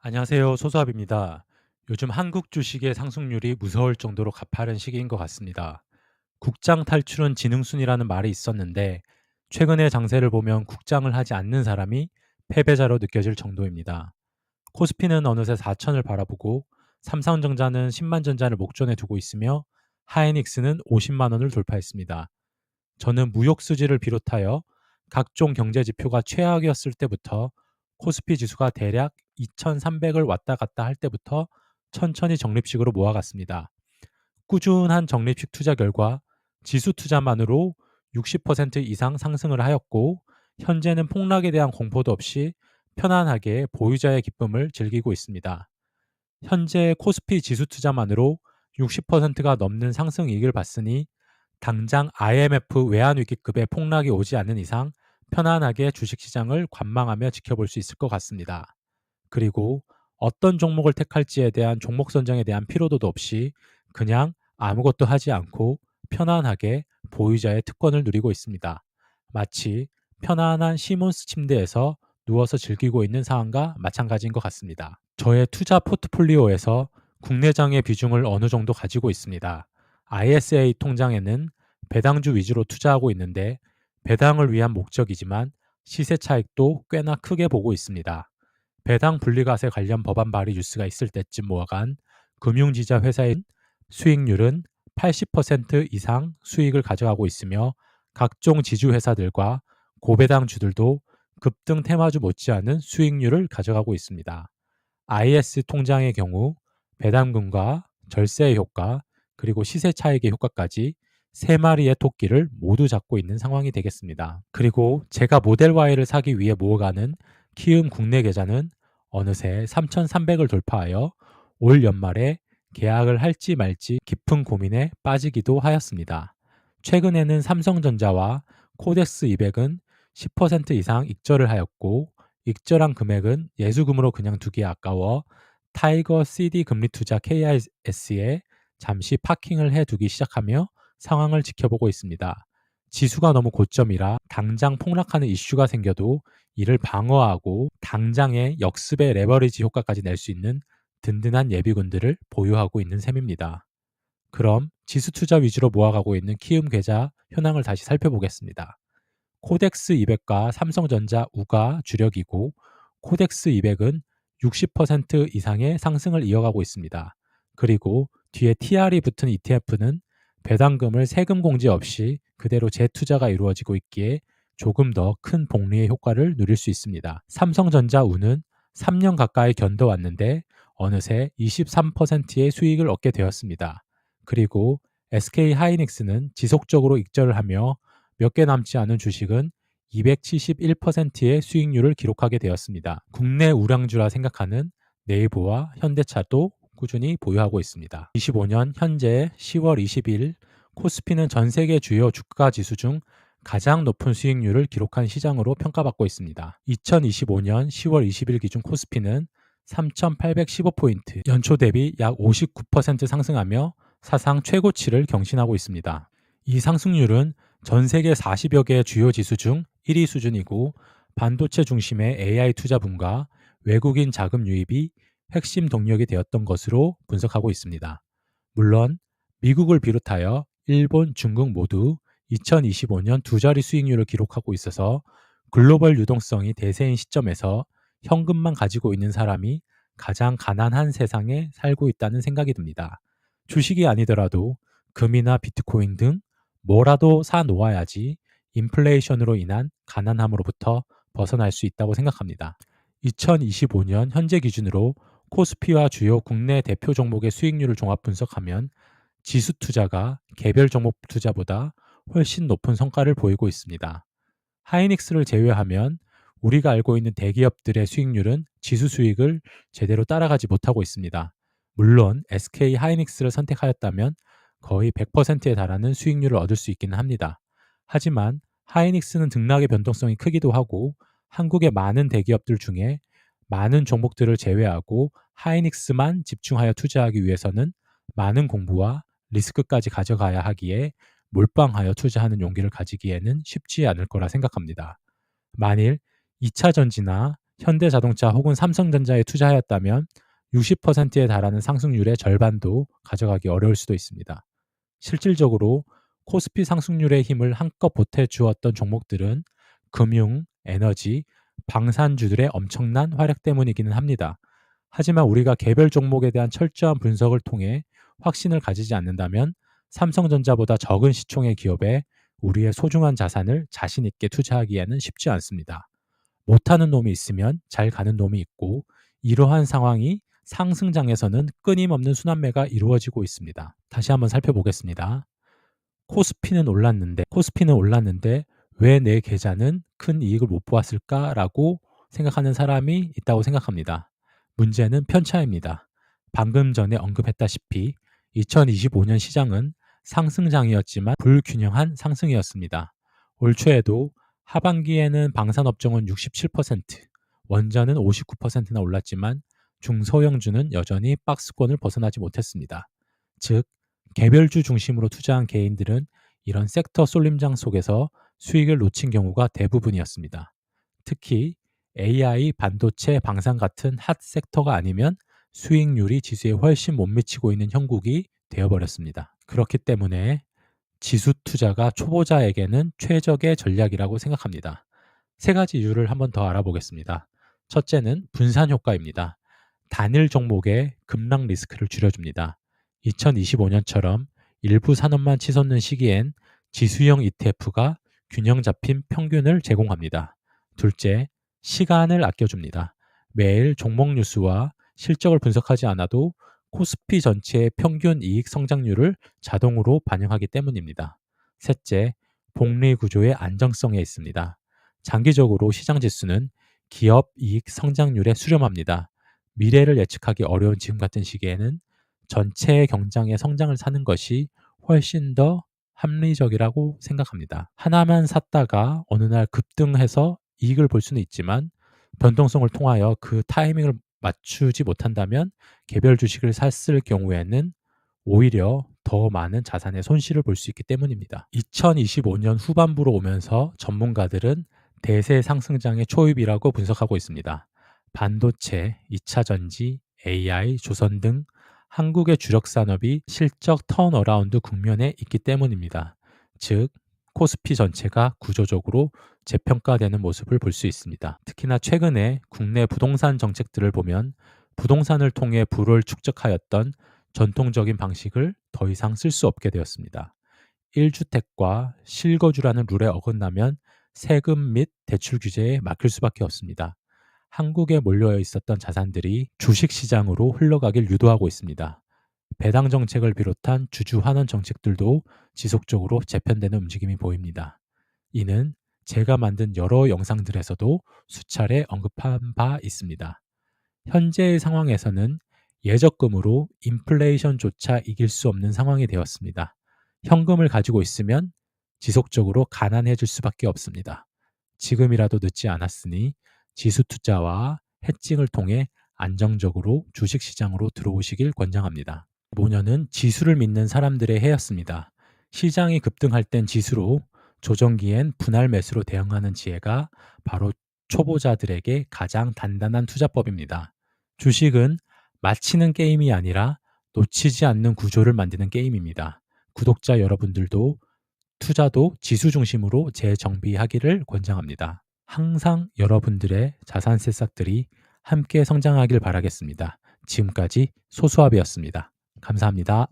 안녕하세요. 소수합입니다. 요즘 한국 주식의 상승률이 무서울 정도로 가파른 시기인 것 같습니다. 국장 탈출은 지능순이라는 말이 있었는데 최근의 장세를 보면 국장을 하지 않는 사람이 패배자로 느껴질 정도입니다. 코스피는 어느새 4천을 바라보고 삼성전자는 10만 전자를 목전에 두고 있으며 하이닉스는 50만 원을 돌파했습니다. 저는 무역 수지를 비롯하여 각종 경제 지표가 최악이었을 때부터 코스피 지수가 대략 2,300을 왔다 갔다 할 때부터 천천히 적립식으로 모아갔습니다. 꾸준한 적립식 투자 결과 지수 투자만으로 60% 이상 상승을 하였고 현재는 폭락에 대한 공포도 없이 편안하게 보유자의 기쁨을 즐기고 있습니다. 현재 코스피 지수 투자만으로 60%가 넘는 상승 이익을 봤으니 당장 IMF 외환위기급의 폭락이 오지 않는 이상 편안하게 주식시장을 관망하며 지켜볼 수 있을 것 같습니다. 그리고 어떤 종목을 택할지에 대한 종목 선정에 대한 피로도도 없이 그냥 아무것도 하지 않고 편안하게 보유자의 특권을 누리고 있습니다. 마치 편안한 시몬스 침대에서 누워서 즐기고 있는 상황과 마찬가지인 것 같습니다. 저의 투자 포트폴리오에서 국내장의 비중을 어느 정도 가지고 있습니다. ISA 통장에는 배당주 위주로 투자하고 있는데 배당을 위한 목적이지만 시세 차익도 꽤나 크게 보고 있습니다. 배당 분리과세 관련 법안 발의 뉴스가 있을 때쯤 모아간 금융지자 회사의 수익률은 80% 이상 수익을 가져가고 있으며 각종 지주회사들과 고배당주들도 급등 테마주 못지않은 수익률을 가져가고 있습니다. IS 통장의 경우 배당금과 절세의 효과 그리고 시세 차익의 효과까지 세 마리의 토끼를 모두 잡고 있는 상황이 되겠습니다. 그리고 제가 모델 Y를 사기 위해 모아가는 키움 국내 계좌는 어느새 3,300을 돌파하여 올 연말에 계약을 할지 말지 깊은 고민에 빠지기도 하였습니다. 최근에는 삼성전자와 코덱스 200은 10% 이상 익절을 하였고 익절한 금액은 예수금으로 그냥 두기 아까워 타이거 CD 금리 투자 KIS에 잠시 파킹을 해두기 시작하며 상황을 지켜보고 있습니다. 지수가 너무 고점이라 당장 폭락하는 이슈가 생겨도 이를 방어하고 당장의 역습의 레버리지 효과까지 낼 수 있는 든든한 예비군들을 보유하고 있는 셈입니다. 그럼 지수 투자 위주로 모아가고 있는 키움 계좌 현황을 다시 살펴보겠습니다. 코덱스 200과 삼성전자 우가 주력이고 코덱스 200은 60% 이상의 상승을 이어가고 있습니다. 그리고 뒤에 TR이 붙은 ETF는 배당금을 세금 공제 없이 그대로 재투자가 이루어지고 있기에 조금 더 큰 복리의 효과를 누릴 수 있습니다. 삼성전자 우는 3년 가까이 견뎌왔는데 어느새 23%의 수익을 얻게 되었습니다. 그리고 SK 하이닉스는 지속적으로 익절을 하며 몇 개 남지 않은 주식은 271%의 수익률을 기록하게 되었습니다. 국내 우량주라 생각하는 네이버와 현대차도 꾸준히 보유하고 있습니다. 25년 현재 10월 20일 코스피는 전 세계 주요 주가 지수 중 가장 높은 수익률을 기록한 시장으로 평가받고 있습니다. 2025년 10월 20일 기준 코스피는 3,815포인트, 연초 대비 약 59% 상승하며 사상 최고치를 경신하고 있습니다. 이 상승률은 전 세계 40여 개 주요 지수 중 1위 수준이고 반도체 중심의 AI 투자분과 외국인 자금 유입이 핵심 동력이 되었던 것으로 분석하고 있습니다. 물론 미국을 비롯하여 일본, 중국 모두 2025년 두 자리 수익률을 기록하고 있어서 글로벌 유동성이 대세인 시점에서 현금만 가지고 있는 사람이 가장 가난한 세상에 살고 있다는 생각이 듭니다. 주식이 아니더라도 금이나 비트코인 등 뭐라도 사 놓아야지 인플레이션으로 인한 가난함으로부터 벗어날 수 있다고 생각합니다. 2025년 현재 기준으로 코스피와 주요 국내 대표 종목의 수익률을 종합 분석하면 지수 투자가 개별 종목 투자보다 훨씬 높은 성과를 보이고 있습니다. 하이닉스를 제외하면 우리가 알고 있는 대기업들의 수익률은 지수 수익을 제대로 따라가지 못하고 있습니다. 물론 SK 하이닉스를 선택하였다면 거의 100%에 달하는 수익률을 얻을 수 있기는 합니다. 하지만 하이닉스는 등락의 변동성이 크기도 하고 한국의 많은 대기업들 중에 많은 종목들을 제외하고 하이닉스만 집중하여 투자하기 위해서는 많은 공부와 리스크까지 가져가야 하기에 몰빵하여 투자하는 용기를 가지기에는 쉽지 않을 거라 생각합니다. 만일 2차 전지나 현대자동차 혹은 삼성전자에 투자하였다면 60%에 달하는 상승률의 절반도 가져가기 어려울 수도 있습니다. 실질적으로 코스피 상승률의 힘을 한껏 보태주었던 종목들은 금융, 에너지, 방산주들의 엄청난 활약 때문이기는 합니다. 하지만 우리가 개별 종목에 대한 철저한 분석을 통해 확신을 가지지 않는다면 삼성전자보다 적은 시총의 기업에 우리의 소중한 자산을 자신 있게 투자하기에는 쉽지 않습니다. 못하는 놈이 있으면 잘 가는 놈이 있고, 이러한 상황이 상승장에서는 끊임없는 순환매가 이루어지고 있습니다. 다시 한번 살펴보겠습니다. 코스피는 올랐는데 왜 내 계좌는 큰 이익을 못 보았을까라고 생각하는 사람이 있다고 생각합니다. 문제는 편차입니다. 방금 전에 언급했다시피 2025년 시장은 상승장이었지만 불균형한 상승이었습니다. 올 초에도 하반기에는 방산업종은 67%, 원전은 59%나 올랐지만 중소형주는 여전히 박스권을 벗어나지 못했습니다. 즉, 개별주 중심으로 투자한 개인들은 이런 섹터 쏠림장 속에서 수익을 놓친 경우가 대부분이었습니다. 특히 AI, 반도체, 방산 같은 핫 섹터가 아니면 수익률이 지수에 훨씬 못 미치고 있는 형국이 되어버렸습니다. 그렇기 때문에 지수 투자가 초보자에게는 최적의 전략이라고 생각합니다. 세 가지 이유를 한번 더 알아보겠습니다. 첫째는 분산 효과입니다. 단일 종목의 급락 리스크를 줄여줍니다. 2025년처럼 일부 산업만 치솟는 시기엔 지수형 ETF가 균형 잡힌 평균을 제공합니다. 둘째, 시간을 아껴줍니다. 매일 종목 뉴스와 실적을 분석하지 않아도 코스피 전체의 평균 이익 성장률을 자동으로 반영하기 때문입니다. 셋째, 복리 구조의 안정성에 있습니다. 장기적으로 시장 지수는 기업 이익 성장률에 수렴합니다. 미래를 예측하기 어려운 지금 같은 시기에는 전체 경장의 성장을 사는 것이 훨씬 더 합리적이라고 생각합니다. 하나만 샀다가 어느 날 급등해서 이익을 볼 수는 있지만 변동성을 통하여 그 타이밍을 맞추지 못한다면 개별 주식을 샀을 경우에는 오히려 더 많은 자산의 손실을 볼 수 있기 때문입니다. 2025년 후반부로 오면서 전문가들은 대세 상승장의 초입이라고 분석하고 있습니다. 반도체, 2차 전지, AI, 조선 등 한국의 주력 산업이 실적 턴어라운드 국면에 있기 때문입니다. 즉, 코스피 전체가 구조적으로 재평가되는 모습을 볼 수 있습니다. 특히나 최근에 국내 부동산 정책들을 보면 부동산을 통해 부를 축적하였던 전통적인 방식을 더 이상 쓸 수 없게 되었습니다. 1주택과 실거주라는 룰에 어긋나면 세금 및 대출 규제에 맡길 수밖에 없습니다. 한국에 몰려 있었던 자산들이 주식시장으로 흘러가길 유도하고 있습니다. 배당 정책을 비롯한 주주 환원 정책들도 지속적으로 재편되는 움직임이 보입니다. 이는 제가 만든 여러 영상들에서도 수차례 언급한 바 있습니다. 현재의 상황에서는 예적금으로 인플레이션조차 이길 수 없는 상황이 되었습니다. 현금을 가지고 있으면 지속적으로 가난해질 수밖에 없습니다. 지금이라도 늦지 않았으니 지수 투자와 해칭을 통해 안정적으로 주식시장으로 들어오시길 권장합니다. 5년은 지수를 믿는 사람들의 해였습니다. 시장이 급등할 땐 지수로, 조정기엔 분할 매수로 대응하는 지혜가 바로 초보자들에게 가장 단단한 투자법입니다. 주식은 마치는 게임이 아니라 놓치지 않는 구조를 만드는 게임입니다. 구독자 여러분들도 투자도 지수 중심으로 재정비하기를 권장합니다. 항상 여러분들의 자산 새싹들이 함께 성장하길 바라겠습니다. 지금까지 소수압이었습니다. 감사합니다.